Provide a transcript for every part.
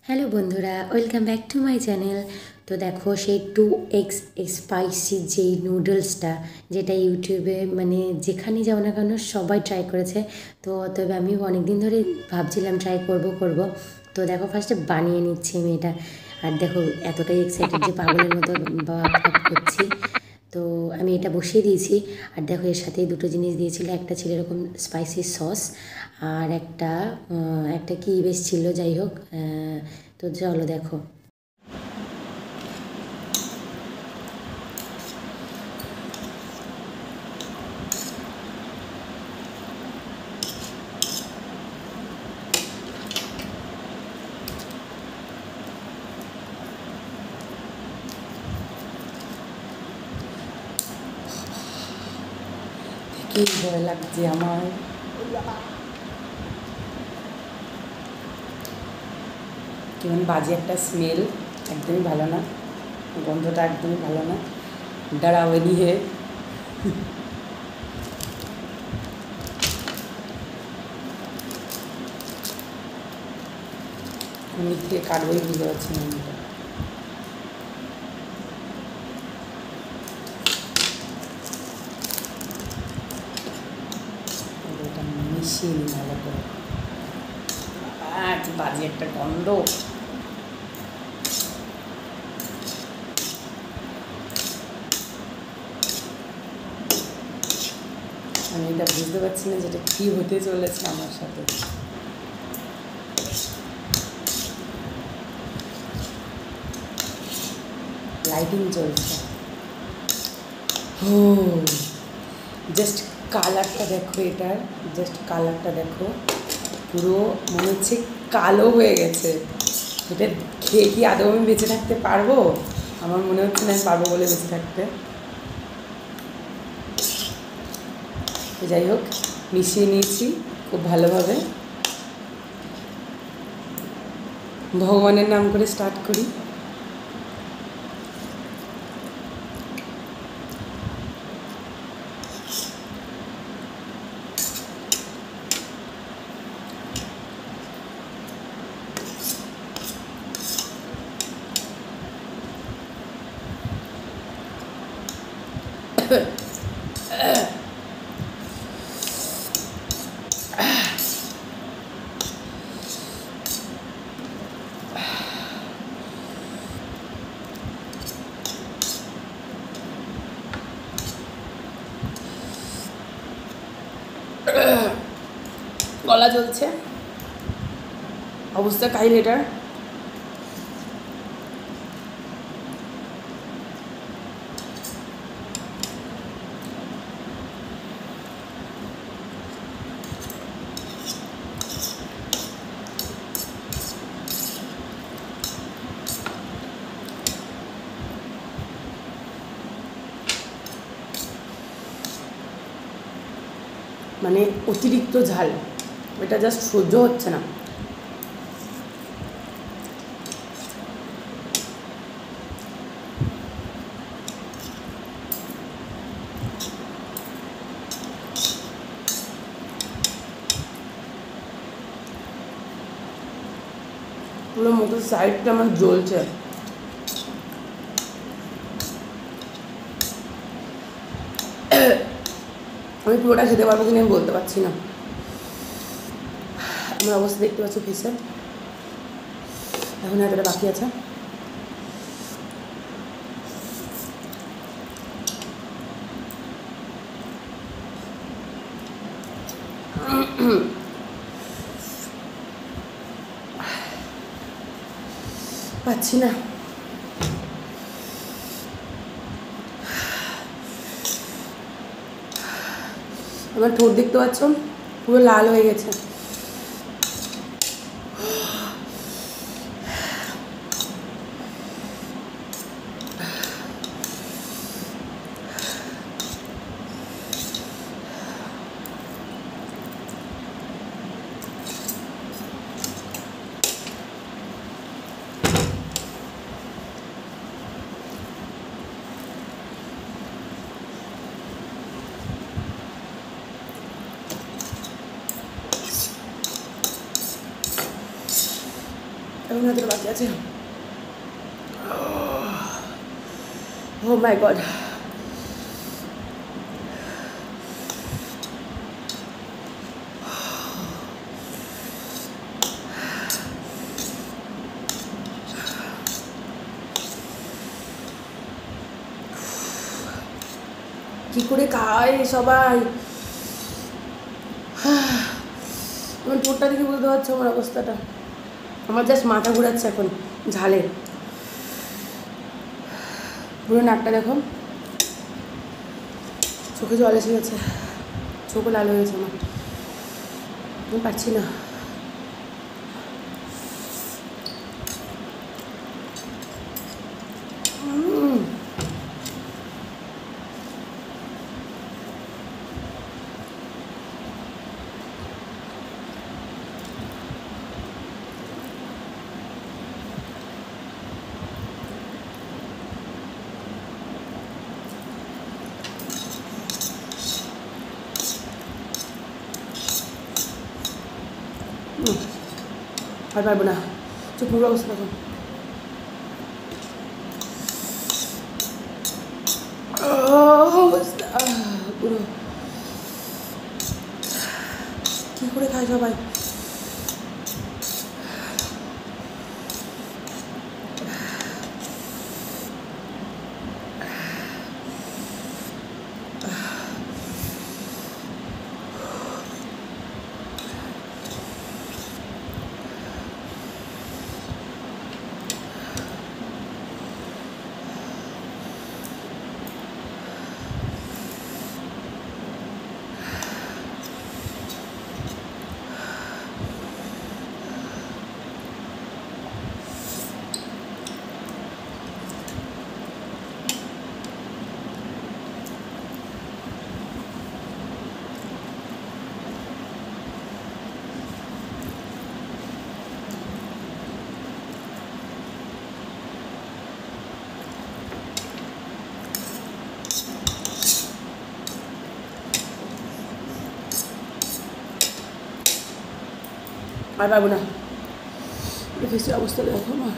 Hello বন্ধুরা, welcome back to my channel. তো দেখো সেই 2x স্পাইসি যেই নুডলসটা, যেটা ইউটিউবে মানে যেখানেই যাও না কেন সবাই ট্রাই করেছে। তো তবে আমি অনেক দিন ধরে ভাবছিলাম ট্রাই করব। তো দেখো ফার্স্টে বানিয়ে নিচ্ছি আমি এটা। আর দেখো এতটাই এক্সাইটেড যে পাগলের মতো ভাব করছি। তো আমি এটা বসিয়ে দিয়েছি। আর দেখো এর সাথে দুটো জিনিস দিয়েছিল, একটা ছিল এরকম স্পাইসি সস, আর একটা কি বেশ ছিল, যাই হোক। তো চলো দেখো। কি ভয় লাগছে আমার। কেমন বাজে একটা স্মেল, একদমই ভালো না, গন্ধটা একদমই ভালো না। ডরাওনি হে। আমি থেকে কাটবই বুঝতে পারছি না। এটা মিশিয়ে নিই ভালো করে। কি বাজে একটা গন্ধ। আমি এটা বুঝতে পারছি না যেটা কী হতে চলেছে আমার সাথে। লাইটিং চলছে। ও জাস্ট কালারটা দেখো, এটার জাস্ট কালারটা দেখো, পুরো মনে হচ্ছে কালো হয়ে গেছে। এটা খেয়ে কি আদৌ আমি বেঁচে থাকতে পারবো? আমার মনে হচ্ছে না আমি পারবো বলে বেঁচে থাকতে। যাই হোক, মিশিয়ে নিয়েছি খুব ভালোভাবে। ভগবানের নাম করে স্টার্ট করি। গলা চলছে, অবস্থা কাহিল এটার। মানে অতিরিক্ত ঝাল, এটা জাস্ট সহ্য হচ্ছে না। পুরো মুখের সাইডটা আমার জ্বলছে। আমি পুরোটা খেতে পারবো কিনা আমি বলতে পারছি না। আমার অবস্থা দেখতে পাচ্ছি ফেসে, এখন এতটা বাকি আছে। পাচ্ছি না। আমার ঠোঁট দেখতে পাচ্ছ, পুরো লাল হয়ে গেছে। এখন এতটা বাকি আছে। ও মাই গড, কি করে খায় সবাই? আমার ঠোঁটটা দেখে বুঝতে পারছো আমার অবস্থাটা। আমার জাস্ট মাথা ঘুরাচ্ছে এখন ঝালে। পুরো নাকটা দেখো, চোখে জল এসে গেছে, চোখও লাল হয়ে গেছে আমার। আমি পারছি না। আর পারবো না, চোখ মুখের অবস্থা দেখো। পুরো কি করে খায় সবাই? আর পারবো না, ফেসের অবস্থা দেখো আমার।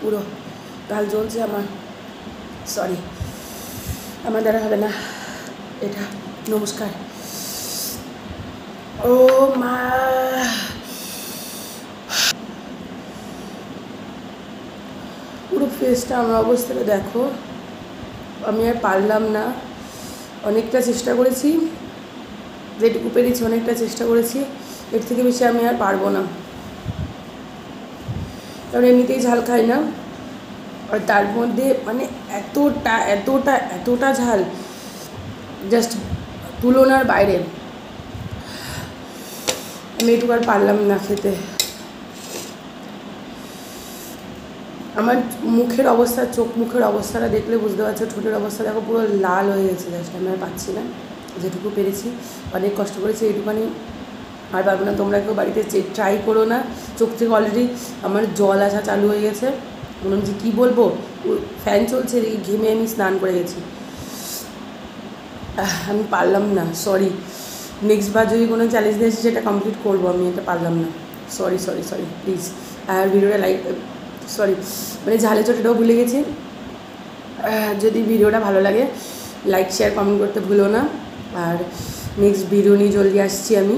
পুরো গাল জ্বলছে আমার। সরি, আমার দ্বারা হবে না এটা। নমস্কার। ও মা, পুরো ফেসটা আমার অবস্থাটা দেখো। আমি আর পারলাম না, অনেকটা চেষ্টা করেছি, যেটুকু পেরেছি অনেকটা চেষ্টা করেছি, এর থেকে বেশি আমি আর পারবো না। কারণ এমনিতেই ঝাল খাই না, আর তার মধ্যে মানে এতটা এতটা এতটা ঝাল, জাস্ট তুলনার বাইরে। আমি এটুকু আর পারলাম না খেতে। আমার মুখের অবস্থা, চোখ মুখের অবস্থাটা দেখলে বুঝতে পারছো, ঠোঁটের অবস্থা দেখো পুরো লাল হয়ে গেছে। জাস্ট আমি আর পাচ্ছি না, যেটুকু পেরেছি অনেক কষ্ট করেছি, এইটুখানি আর পারবো না। তোমরা কেউ বাড়িতে ট্রাই করো না। চোখ থেকে অলরেডি আমার জল আসা চালু হয়ে গেছে, মনে হচ্ছে কী বলবো, ফ্যান চলছে, ঘেমে আমি স্নান করে গেছি। আমি পারলাম না, সরি। নেক্সট বার যদি কোনো চ্যালেঞ্জ নিয়ে আসি সেটা কমপ্লিট করবো, আমি এটা পারলাম না। Sorry sorry sorry, please. আর ভিডিওটা লাইক, সরি মানে ঝালে চোটাটাও ভুলে গেছি। যদি ভিডিওটা ভালো লাগে লাইক শেয়ার কমেন্ট করতে ভুলো না। আর নেক্সট ভিডিও নিয়ে জলদি আসছি আমি।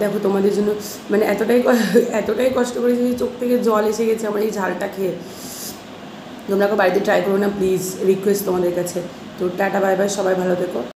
দেখো তোমাদের জন্য মানে এতটাই কষ্ট করেছি, চোখ থেকে জল এসে গেছে আমার এই ঝালটা খেয়ে। তোমরা বাড়িতে ট্রাই করো না প্লিজ, রিকোয়েস্ট তোমাদের কাছে। তো টাটা বাই বাই, সবাই ভালো থেকো।